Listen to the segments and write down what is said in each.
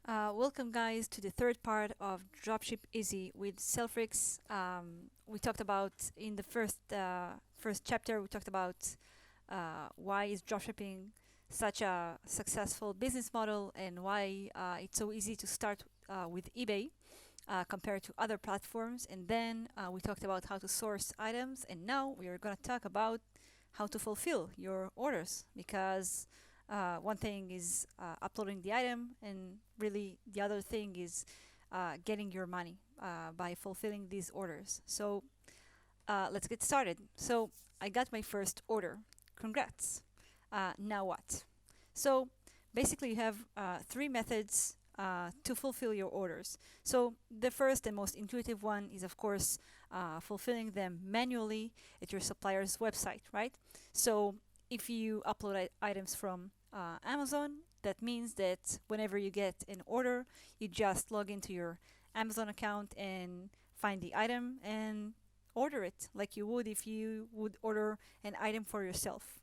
Welcome guys to the third part of Dropship Easy with SaleFreaks. We talked about in the first chapter. We talked about why is dropshipping such a successful business model and why it's so easy to start with eBay compared to other platforms. And then we talked about how to source items. And now we are going to talk about how to fulfill your orders because one thing is uploading the item, and really the other thing is getting your money by fulfilling these orders. So let's get started. So I got my first order. Congrats. Now what? So basically, you have three methods to fulfill your orders. So the first and most intuitive one is, of course, fulfilling them manually at your supplier's website, right? So if you upload items from Amazon, that means that whenever you get an order, you just log into your Amazon account and find the item and order it like you would if you would order an item for yourself.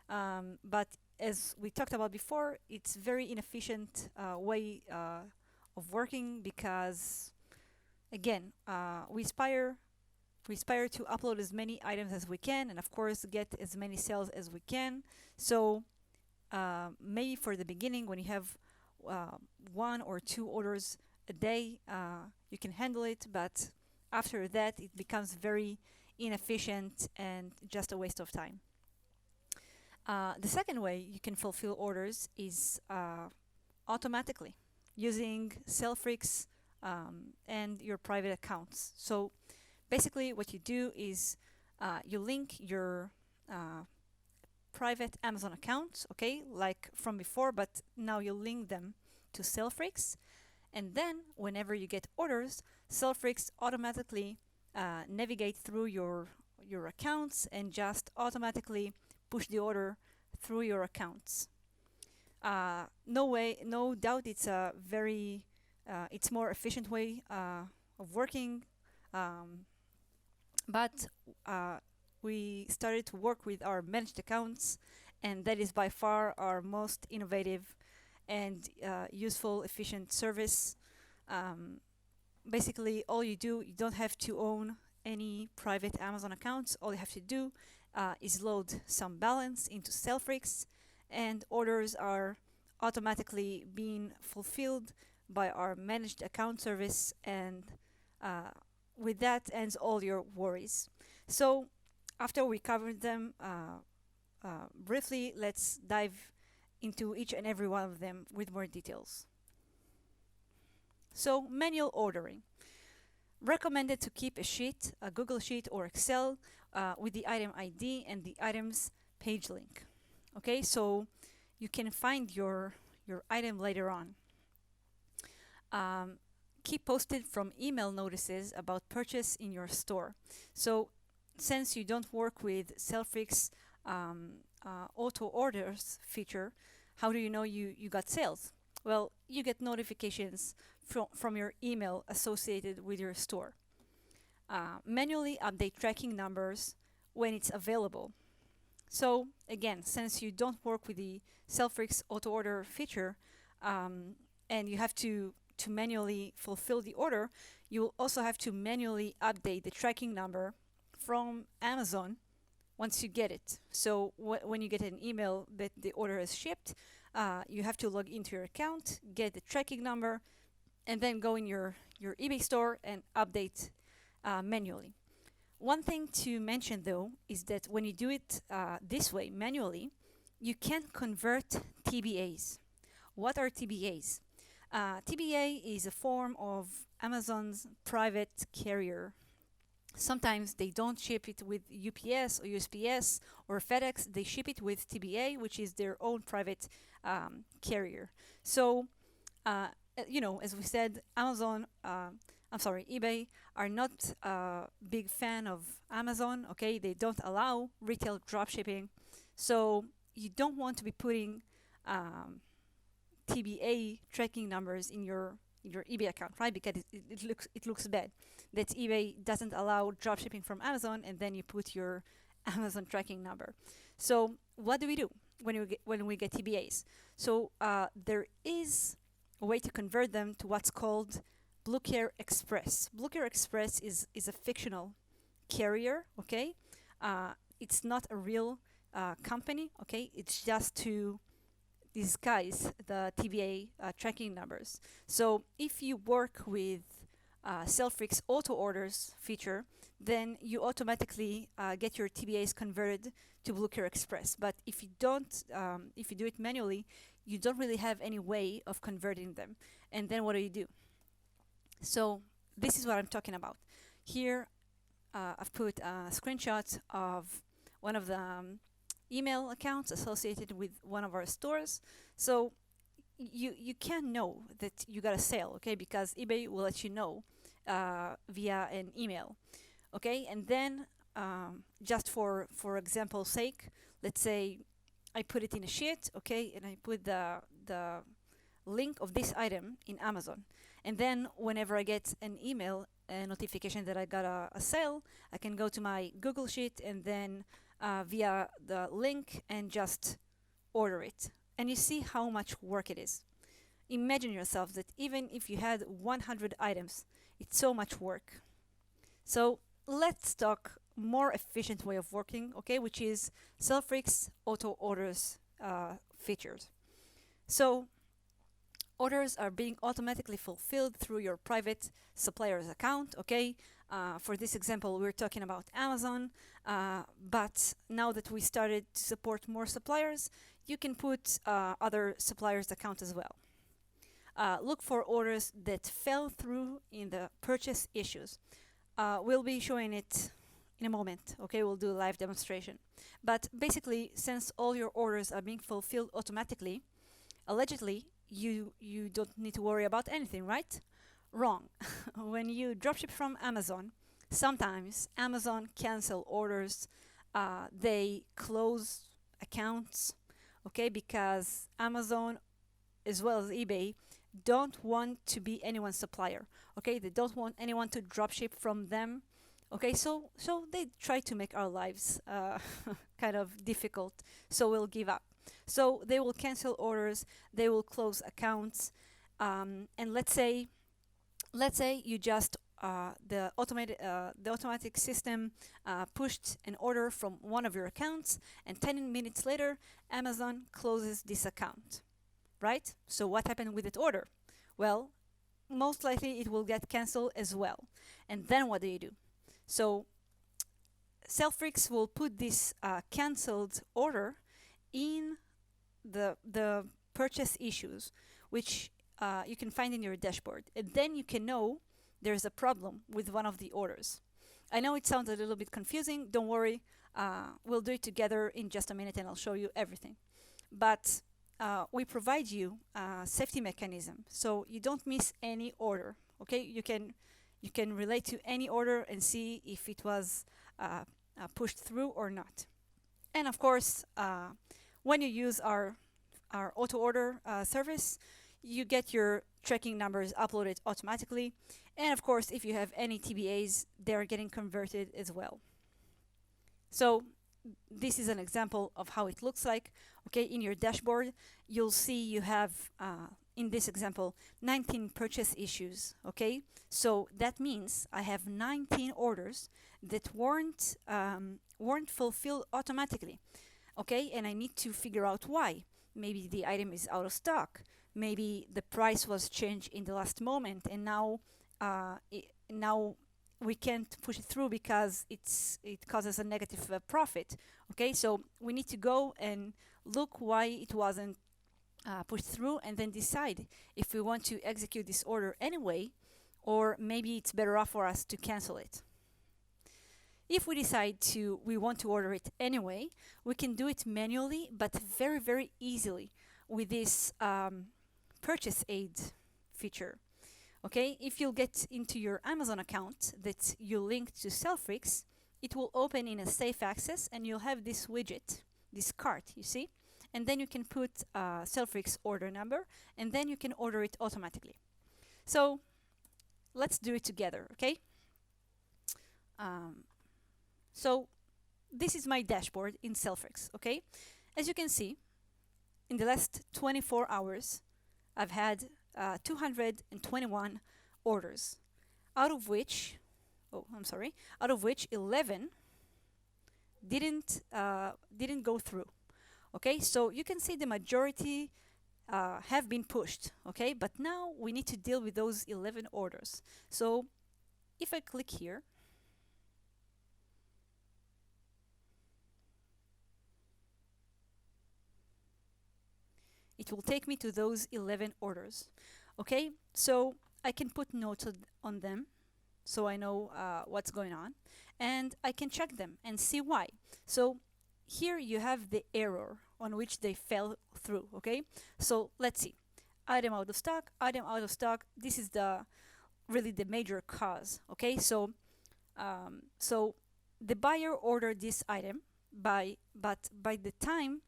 But as we talked about before, it's very inefficient way of working because, again, we aspire to upload as many items as we can, and of course get as many sales as we can. So maybe for the beginning, when you have one or two orders a day, you can handle it, but after that it becomes very inefficient and just a waste of time. The second way you can fulfill orders is automatically using SaleFreaks and your private accounts. So basically what you do is you link your private Amazon accounts, okay, like from before, but now you link them to SaleFreaks. And then whenever you get orders, SaleFreaks automatically navigate through your accounts and just automatically push the order through your accounts. No doubt, it's more efficient way of working, but we started to work with our managed accounts, and that is by far our most innovative and useful, efficient service. Basically, all you do, you don't have to own any private Amazon accounts. All you have to do is load some balance into SaleFreaks, and orders are automatically being fulfilled by our managed account service, and with that ends all your worries. So after we covered them briefly, let's dive into each and every one of them with more details. So manual ordering. Recommended to keep a sheet, a Google Sheet or Excel with the item ID and the item's page link. Okay, so you can find your item later on. Keep posted from email notices about purchase in your store. Since you don't work with SaleFreaks auto orders feature, how do you know you got sales? Well, you get notifications from your email associated with your store. Manually update tracking numbers when it's available. So again, since you don't work with the SaleFreaks auto order feature and you have to manually fulfill the order, you will also have to manually update the tracking number from Amazon once you get it. So when you get an email that the order is shipped, you have to log into your account, get the tracking number, and then go in your eBay store and update manually. One thing to mention though is that when you do it this way manually, you can't convert TBAs. What are TBAs? TBA is a form of Amazon's private carrier. Sometimes they don't ship it with UPS or USPS or FedEx. They ship it with TBA, which is their own private carrier. So, as we said, eBay are not a big fan of Amazon. Okay, they don't allow retail dropshipping, so you don't want to be putting TBA tracking numbers in your eBay account, right? Because it looks bad that eBay doesn't allow dropshipping from Amazon, and then you put your Amazon tracking number. So what do we do when we get TBAs? So there is a way to convert them to what's called Blue Care Express. Blue Care Express is a fictional carrier, okay? It's not a real company, okay? It's just to disguise the TBA tracking numbers. So if you work with SaleFreaks auto orders feature, then you automatically get your TBAs converted to Blue Care Express. But if you don't, if you do it manually, you don't really have any way of converting them. And then what do? So this is what I'm talking about. Here, I've put a screenshot of one of the email accounts associated with one of our stores. So you can know that you got a sale, okay? Because eBay will let you know via an email, okay? And then just for example's sake, let's say I put it in a sheet, okay? And I put the link of this item in Amazon. And then whenever I get an email, a notification that I got a sale, I can go to my Google Sheet and then via the link and just order it. And you see how much work it is. Imagine yourself that even if you had 100 items, it's so much work. So let's talk more efficient way of working, okay, which is SaleFreaks auto orders features. So orders are being automatically fulfilled through your private supplier's account, okay? For this example, we're talking about Amazon, but now that we started to support more suppliers, you can put other suppliers' account as well. Look for orders that fell through in the purchase issues. We'll be showing it in a moment, okay? We'll do a live demonstration. But basically, since all your orders are being fulfilled automatically, allegedly, you don't need to worry about anything, right? Wrong. When you dropship from Amazon, sometimes Amazon cancel orders, they close accounts, okay? Because Amazon, as well as eBay, don't want to be anyone's supplier, okay? They don't want anyone to dropship from them, okay? So they try to make our lives kind of difficult, so we'll give up. So they will cancel orders, they will close accounts, and let's say you just the automatic system pushed an order from one of your accounts, and 10 minutes later, Amazon closes this account, right? So what happened with that order? Well, most likely it will get canceled as well. And then what do? So SaleFreaks will put this canceled order in the purchase issues, which you can find in your dashboard. And then you can know there's a problem with one of the orders. I know it sounds a little bit confusing. Don't worry. We'll do it together in just a minute and I'll show you everything. But we provide you a safety mechanism so you don't miss any order. Okay, you can relate to any order and see if it was pushed through or not. And of course, when you use our auto order service, you get your tracking numbers uploaded automatically. And of course, if you have any TBAs, they're getting converted as well. So this is an example of how it looks like. Okay, in your dashboard, you'll see you have, in this example, 19 purchase issues. Okay, so that means I have 19 orders that weren't fulfilled automatically. Okay, and I need to figure out why. Maybe the item is out of stock. Maybe the price was changed in the last moment, and now we can't push it through because it causes a negative profit. Okay, so we need to go and look why it wasn't pushed through, and then decide if we want to execute this order anyway, or maybe it's better off for us to cancel it. If we decide we want to order it anyway, we can do it manually, but very, very easily with this purchase aid feature. Okay, if you'll get into your Amazon account that you linked to SaleFreaks, it will open in a safe access and you'll have this widget, this cart, you see? And then you can put SaleFreaks order number and then you can order it automatically. So let's do it together, okay? So this is my dashboard in SaleFreaks, okay? As you can see, in the last 24 hours, I've had 221 orders, out of which, out of which 11 didn't go through. Okay, so you can see the majority have been pushed. Okay, but now we need to deal with those 11 orders. So if I click here, it will take me to those 11 orders. Okay, so I can put notes on them so I know what's going on, and I can check them and see why. So here you have the error on which they fell through. Okay, so let's see. Item out of stock, item out of stock. This is really the major cause. Okay, so the buyer ordered this item but by the time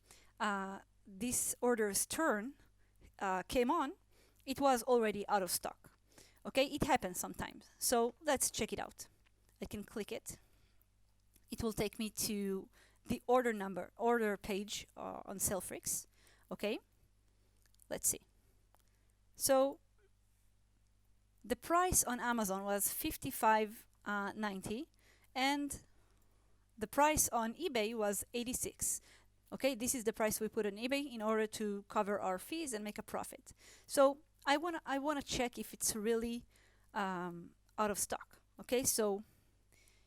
this order's turn came on, it was already out of stock. Okay, it happens sometimes. So let's check it out. I can click it. It will take me to the order page on SaleFreaks. Okay, let's see. So the price on Amazon was $55.90 and the price on eBay was $86. Okay, this is the price we put on eBay in order to cover our fees and make a profit. So I wanna check if it's really out of stock. Okay, so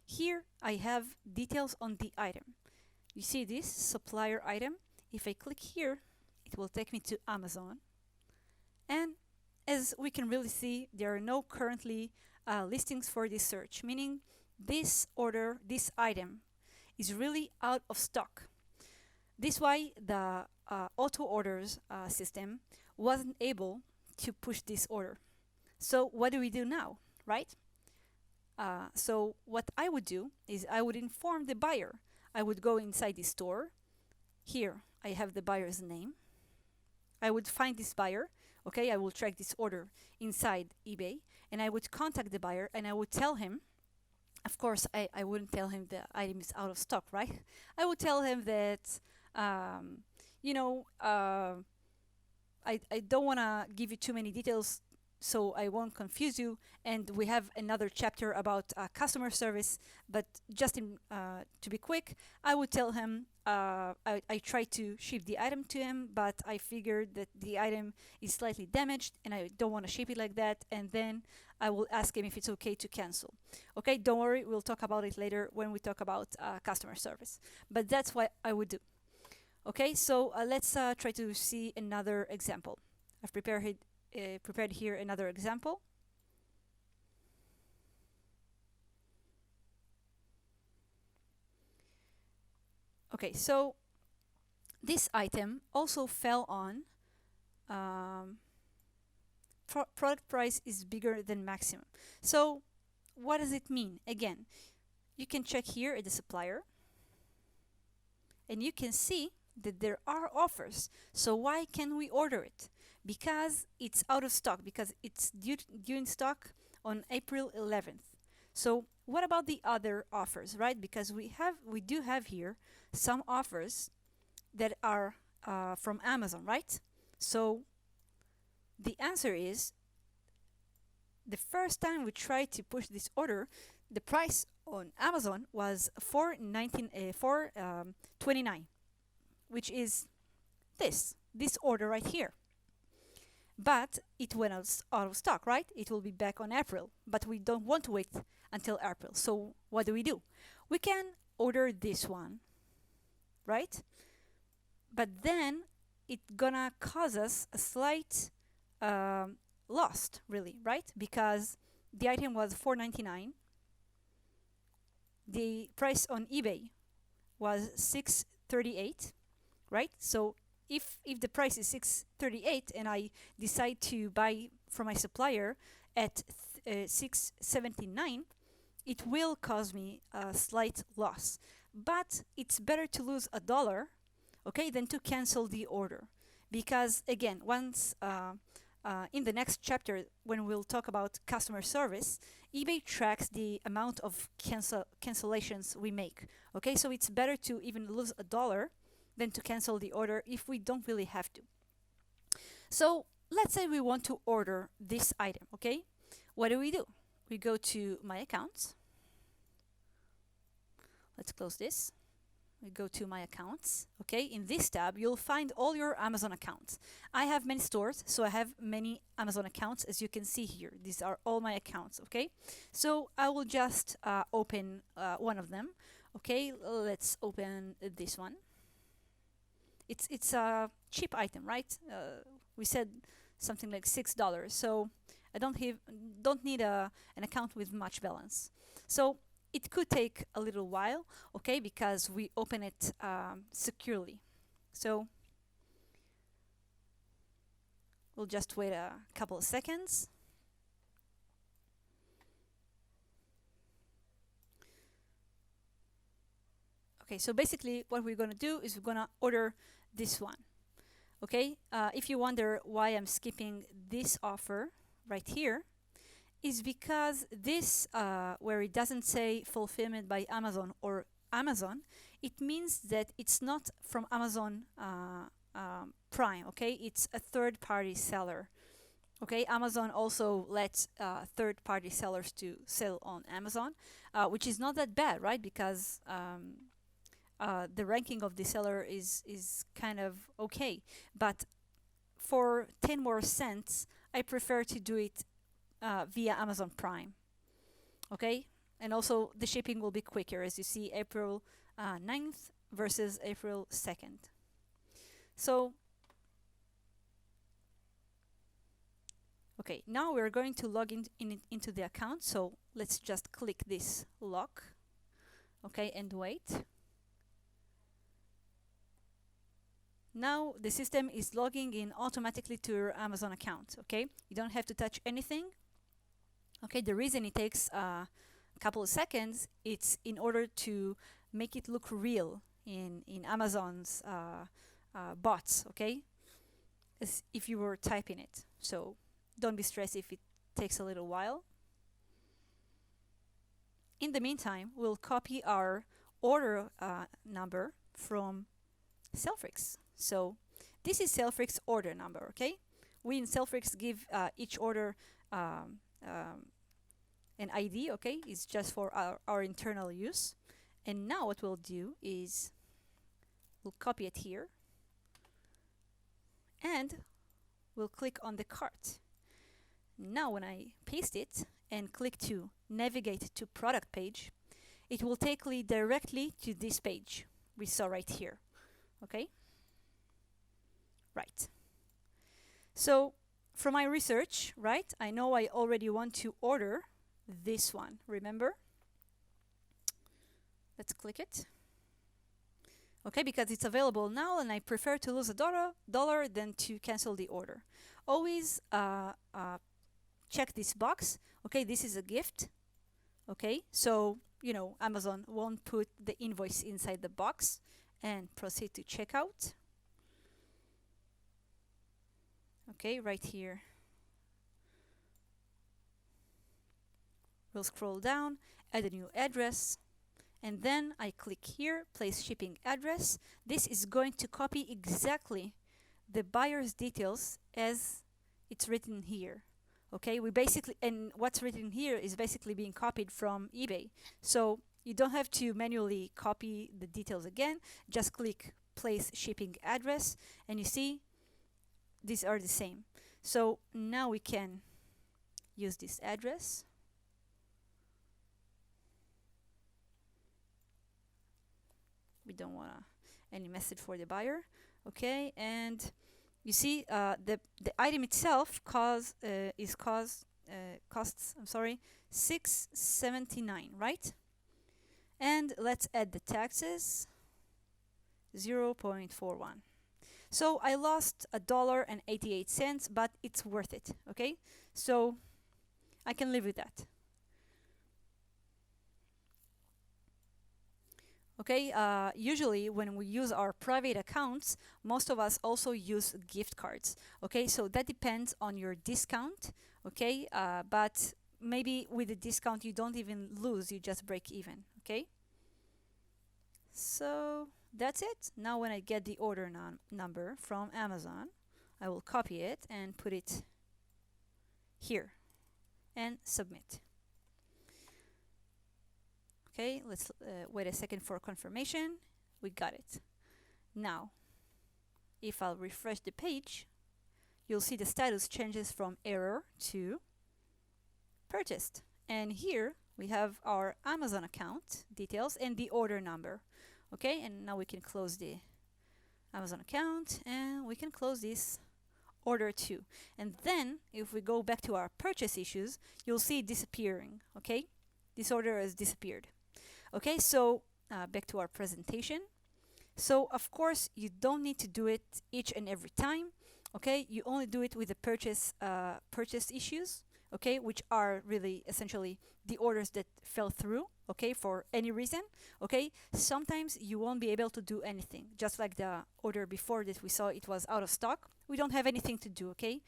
here I have details on the item. You see this supplier item. If I click here, it will take me to Amazon, and as we can really see, there are no currently listings for this search, meaning this item is really out of stock. This is why the auto orders system wasn't able to push this order. So what do we do now, right? So what I would do is I would inform the buyer. I would go inside the store. Here I have the buyer's name. I would find this buyer. Okay, I will track this order inside eBay, and I would contact the buyer and I would tell him, of course I wouldn't tell him the item is out of stock, right? I would tell him that I don't want to give you too many details so I won't confuse you, and we have another chapter about customer service, but just to be quick, I would tell him I tried to ship the item to him, but I figured that the item is slightly damaged and I don't want to ship it like that, and then I will ask him if it's okay to cancel. Okay, don't worry, we'll talk about it later when we talk about customer service, but that's what I would do. Okay, so let's try to see another example. I've prepared here another example. Okay, so this item also fell on product price is bigger than maximum. So what does it mean? Again, you can check here at the supplier and you can see that there are offers. So why can we order it? Because it's out of stock, because it's due in stock on April 11th. So what about the other offers, right? Because we do have here some offers that are from Amazon, right? So the answer is, the first time we tried to push this order, the price on Amazon was $4.29, which is this order right here. But it went out of stock, right? It will be back on April, but we don't want to wait until April. So what do? We can order this one, right? But then it's gonna cause us a slight loss, really, right? Because the item was $4.99. The price on eBay was $6.38, right? So if the price is $6.38 and I decide to buy from my supplier at $6.79, it will cause me a slight loss. But it's better to lose $1, okay, than to cancel the order. Because again, once in the next chapter, when we'll talk about customer service, eBay tracks the amount of cancellations we make. Okay, so it's better to even lose $1 than to cancel the order if we don't really have to. So let's say we want to order this item, okay? What do? We go to my accounts. Let's close this. We go to my accounts, okay? In this tab, you'll find all your Amazon accounts. I have many stores, so I have many Amazon accounts, as you can see here. These are all my accounts, okay? So I will just open one of them, okay? Let's open this one. It's a cheap item, right? We said something like $6, so I don't need an account with much balance. So it could take a little while, okay, because we open it securely. So we'll just wait a couple of seconds. Okay, so basically what we're going to do is we're going to order this one. Okay, if you wonder why I'm skipping this offer right here, is because this, where it doesn't say fulfillment by Amazon or Amazon, it means that it's not from Amazon Prime, okay? It's a third-party seller. Okay, Amazon also lets third-party sellers to sell on Amazon, which is not that bad, right? Because the ranking of the seller is kind of okay. But for 10 more cents, I prefer to do it via Amazon Prime. Okay, and also the shipping will be quicker, as you see, April 9th versus April 2nd. So, okay, now we're going to log into the account. So let's just click this lock, okay, and wait. Now the system is logging in automatically to your Amazon account, okay? You don't have to touch anything. Okay, the reason it takes a couple of seconds, it's in order to make it look real in Amazon's bots, okay? As if you were typing it. So don't be stressed if it takes a little while. In the meantime, we'll copy our order number from SaleFreaks. So this is SaleFreaks order number, okay? We in SaleFreaks give each order an ID, okay? It's just for our internal use. And now what we'll do is we'll copy it here and we'll click on the cart. Now when I paste it and click to navigate to product page, it will take me directly to this page we saw right here, okay? Right. So from my research, right, I know I already want to order this one, remember? Let's click it. Okay, because it's available now and I prefer to lose $1 than to cancel the order. Always check this box. Okay, this is a gift. Okay, so, you know, Amazon won't put the invoice inside the box, and proceed to checkout. Okay, right here. We'll scroll down, add a new address, and then I click here, place shipping address. This is going to copy exactly the buyer's details as it's written here. Okay, we basically, and what's written here is basically being copied from eBay. So you don't have to manually copy the details again. Just click place shipping address, and you see these are the same. So now we can use this address. We don't want any message for the buyer. Okay, and you see the item itself costs $6.79, right? And let's add the taxes, 0.41. So I lost $1.88, but it's worth it. Okay, so I can live with that. Okay, usually when we use our private accounts, most of us also use gift cards. Okay, so that depends on your discount. Okay, but maybe with the discount you don't even lose, you just break even. Okay, so that's it. Now when I get the order number from Amazon, I will copy it and put it here and submit. Okay, let's wait a second for confirmation. We got it. Now, if I'll refresh the page, you'll see the status changes from error to purchased. And here we have our Amazon account details and the order number. Okay, and now we can close the Amazon account and we can close this order too. And then if we go back to our purchase issues, you'll see it disappearing. Okay, this order has disappeared. Okay, so back to our presentation. So of course you don't need to do it each and every time. Okay, you only do it with the purchase issues. Okay, which are really essentially the orders that fell through. Okay, for any reason. Okay, sometimes you won't be able to do anything. Just like the order before that we saw, it was out of stock. We don't have anything to do. Okay,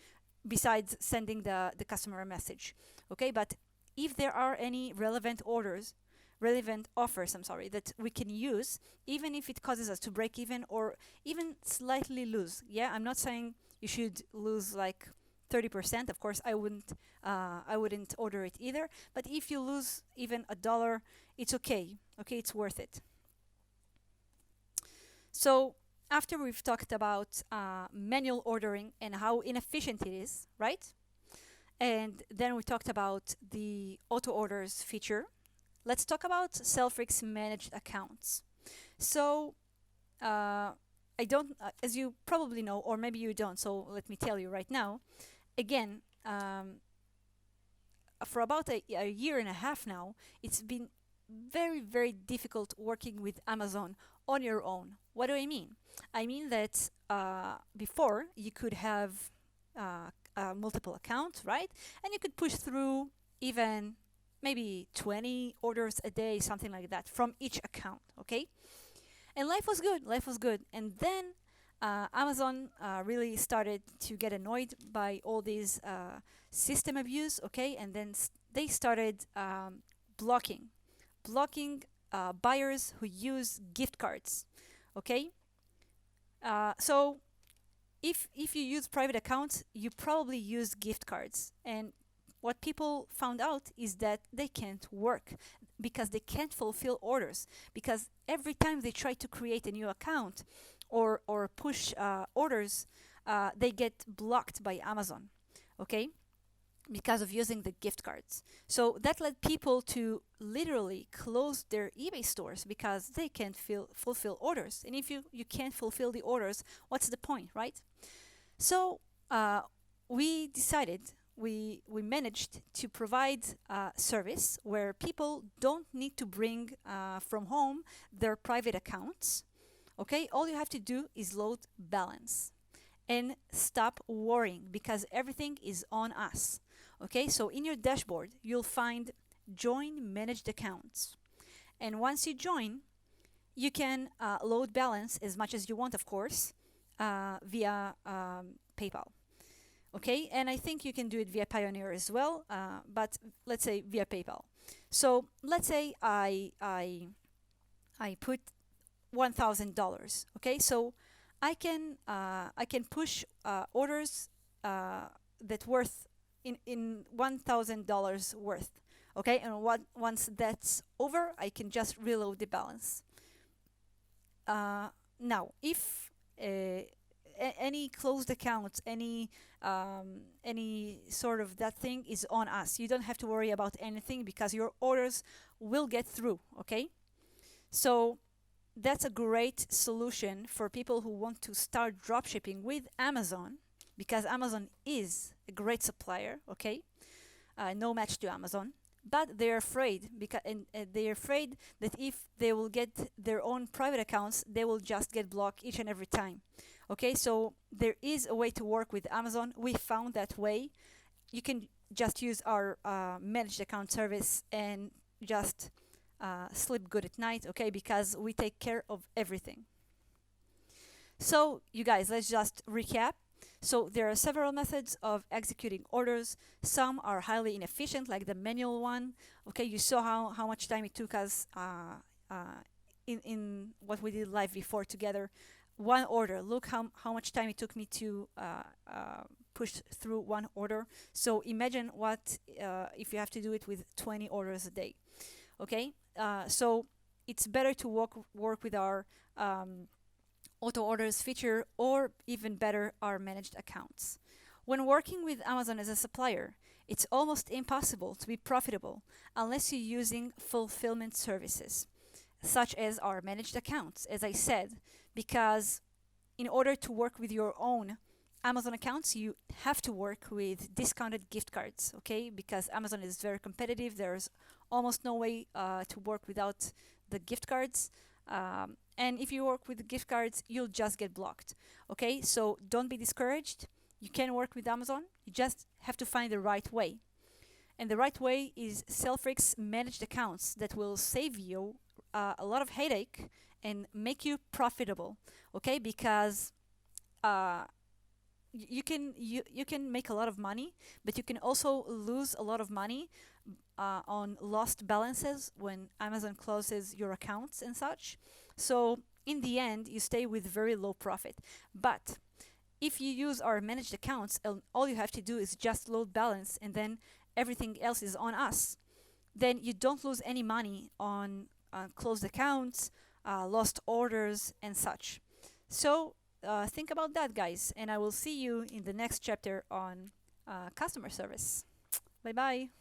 besides sending the customer a message. Okay, but if there are any relevant offers, that we can use, even if it causes us to break even or even slightly lose. Yeah, I'm not saying you should lose like 30%. Of course, I wouldn't order it either. But if you lose even $1, it's okay. Okay, it's worth it. So after we've talked about manual ordering and how inefficient it is, right? And then we talked about the auto orders feature. Let's talk about SaleFreaks managed accounts. So I don't, as you probably know, or maybe you don't, so let me tell you right now. Again, for about a year and a half now, it's been very, very difficult working with Amazon on your own. What do I mean? I mean that before you could have multiple accounts, right? And you could push through even maybe 20 orders a day, something like that, from each account, okay? And life was good. And then Amazon really started to get annoyed by all these system abuse, okay? And then they started blocking buyers who use gift cards, okay? So if you use private accounts, you probably use gift cards. And what people found out is that they can't work because they can't fulfill orders. Because every time they try to create a new account or push orders, they get blocked by Amazon, okay? Because of using the gift cards. So that led people to literally close their eBay stores because they can't fulfill orders. And if you can't fulfill the orders, what's the point, right? So we decided, we managed to provide a service where people don't need to bring from home their private accounts. Okay, all you have to do is load balance and stop worrying because everything is on us. Okay, so in your dashboard, you'll find join managed accounts. And once you join, you can load balance as much as you want, of course, via PayPal. Okay, and I think you can do it via Pioneer as well, but let's say via PayPal. So let's say I put $1,000. Okay, so I can push orders that worth in $1,000 worth. Okay, and once that's over, I can just reload the balance. Now, if any closed account, any sort of that thing is on us. You don't have to worry about anything because your orders will get through, okay? So that's a great solution for people who want to start dropshipping with Amazon because Amazon is a great supplier, okay? No match to Amazon. But they're afraid they're afraid that if they will get their own private accounts, they will just get blocked each and every time. Okay, so there is a way to work with Amazon. We found that way. You can just use our managed account service and just sleep good at night, okay, because we take care of everything. So, you guys, let's just recap. So there are several methods of executing orders. Some are highly inefficient, like the manual one. Okay, you saw how much time it took us in what we did live before together. one order. Look how much time it took me to push through one order. So imagine what if you have to do it with 20 orders a day. Okay, so it's better to work with our auto orders feature, or even better, our managed accounts. When working with Amazon as a supplier, it's almost impossible to be profitable unless you're using fulfillment services, such as our managed accounts, as I said, because in order to work with your own Amazon accounts, you have to work with discounted gift cards, okay? Because Amazon is very competitive. There's almost no way to work without the gift cards. And if you work with gift cards, you'll just get blocked, okay? So don't be discouraged. You can work with Amazon. You just have to find the right way. And the right way is SaleFreaks managed accounts that will save you a lot of headache and make you profitable, okay? Because you can make a lot of money, but you can also lose a lot of money on lost balances when Amazon closes your accounts and such. So in the end, you stay with very low profit. But if you use our managed accounts, all you have to do is just load balance, and then everything else is on us. Then you don't lose any money on closed accounts, lost orders, and such. So think about that, guys, and I will see you in the next chapter on customer service. Bye bye.